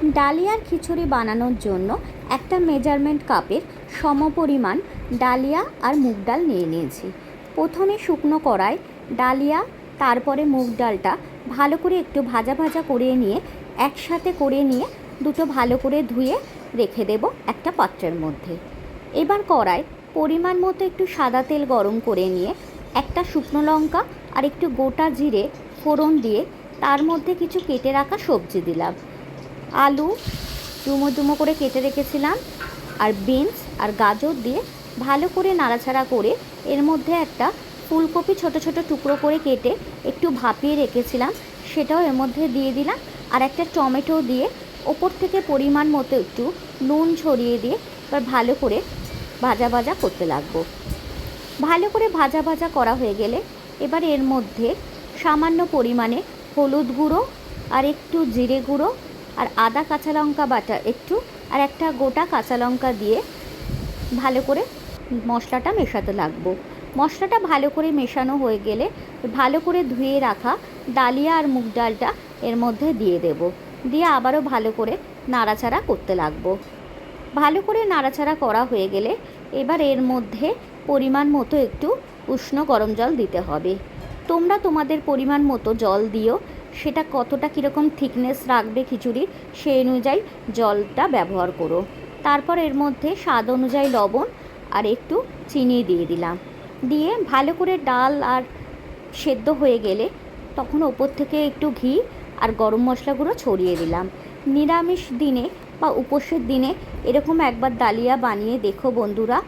ডালিয়ার খিচুড়ি বানানোর জন্য একটা মেজারমেন্ট কাপের সমপরিমাণ ডালিয়া আর মুগ ডাল নিয়ে নিয়েছি। প্রথমে শুকনো কড়ায় ডালিয়া তারপরে মুগ ডালটা ভালো করে একটু ভাজা ভাজা করে নিয়ে একসাথে করে নিয়ে দুটো ভালো করে ধুয়ে রেখে দেব একটা পাত্রের মধ্যে। এবার কড়ায় পরিমাণ মতো একটু সাদা তেল গরম করে নিয়ে একটা শুকনো লঙ্কা আর একটু গোটা জিরে ফোড়ন দিয়ে তার মধ্যে কিছু কেটে রাখা সবজি দিলাম। আলু ডুমো ডুমো করে কেটে রেখেছিলাম আর বিনস আর গাজর দিয়ে ভালো করে নাড়াচাড়া করে এর মধ্যে একটা ফুলকপি ছোট ছোট টুকরো করে কেটে একটু ভাপিয়ে রেখেছিলাম সেটাও এর মধ্যে দিয়ে দিলাম আর একটা টমেটো দিয়ে ওপর থেকে পরিমাণ মতো একটু নুন ছড়িয়ে দিয়ে এবার ভালো করে ভাজা ভাজা করতে লাগবো। ভালো করে ভাজা ভাজা করা হয়ে গেলে এবার এর মধ্যে সামান্য পরিমাণে হলুদ গুঁড়ো আর একটু জিরে গুঁড়ো আর আদা কাঁচা লঙ্কা বাটা একটু আর একটা গোটা কাঁচা লঙ্কা দিয়ে ভালো করে মশলাটা মেশাতে লাগবো। মশলাটা ভালো করে মেশানো হয়ে গেলে ভালো করে ধুয়ে রাখা ডালিয়া আর মুগ ডালটা এর মধ্যে দিয়ে দেব, দিয়ে আবারও ভালো করে নাড়াচাড়া করতে লাগবো। ভালো করে নাড়াচাড়া করা হয়ে গেলে এবার এর মধ্যে পরিমাণ মতো একটু উষ্ণ গরম জল দিতে হবে। তোমরা তোমাদের পরিমাণ মতো জল দিও, সেটা কতটা কীরকম থিকনেস রাখবে খিচুড়ির সেই অনুযায়ী জলটা ব্যবহার করো। তারপর এর মধ্যে স্বাদ অনুযায়ী লবণ আর একটু চিনি দিয়ে দিলাম, দিয়ে ভালো করে ডাল আর সেদ্ধ হয়ে গেলে তখন ওপর থেকে একটু ঘি আর গরম মশলাগুলো ছড়িয়ে দিলাম। নিরামিষ দিনে বা উপোসের দিনে এরকম একবার ডালিয়া বানিয়ে দেখো বন্ধুরা,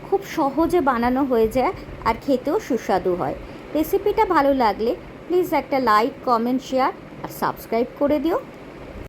খুব সহজে বানানো হয়ে যায় আর খেতেও সুস্বাদু হয়। রেসিপিটা ভালো লাগলে প্লিজ একটা লাইক, কমেন্ট, শেয়ার আর সাবস্ক্রাইব করে দিও।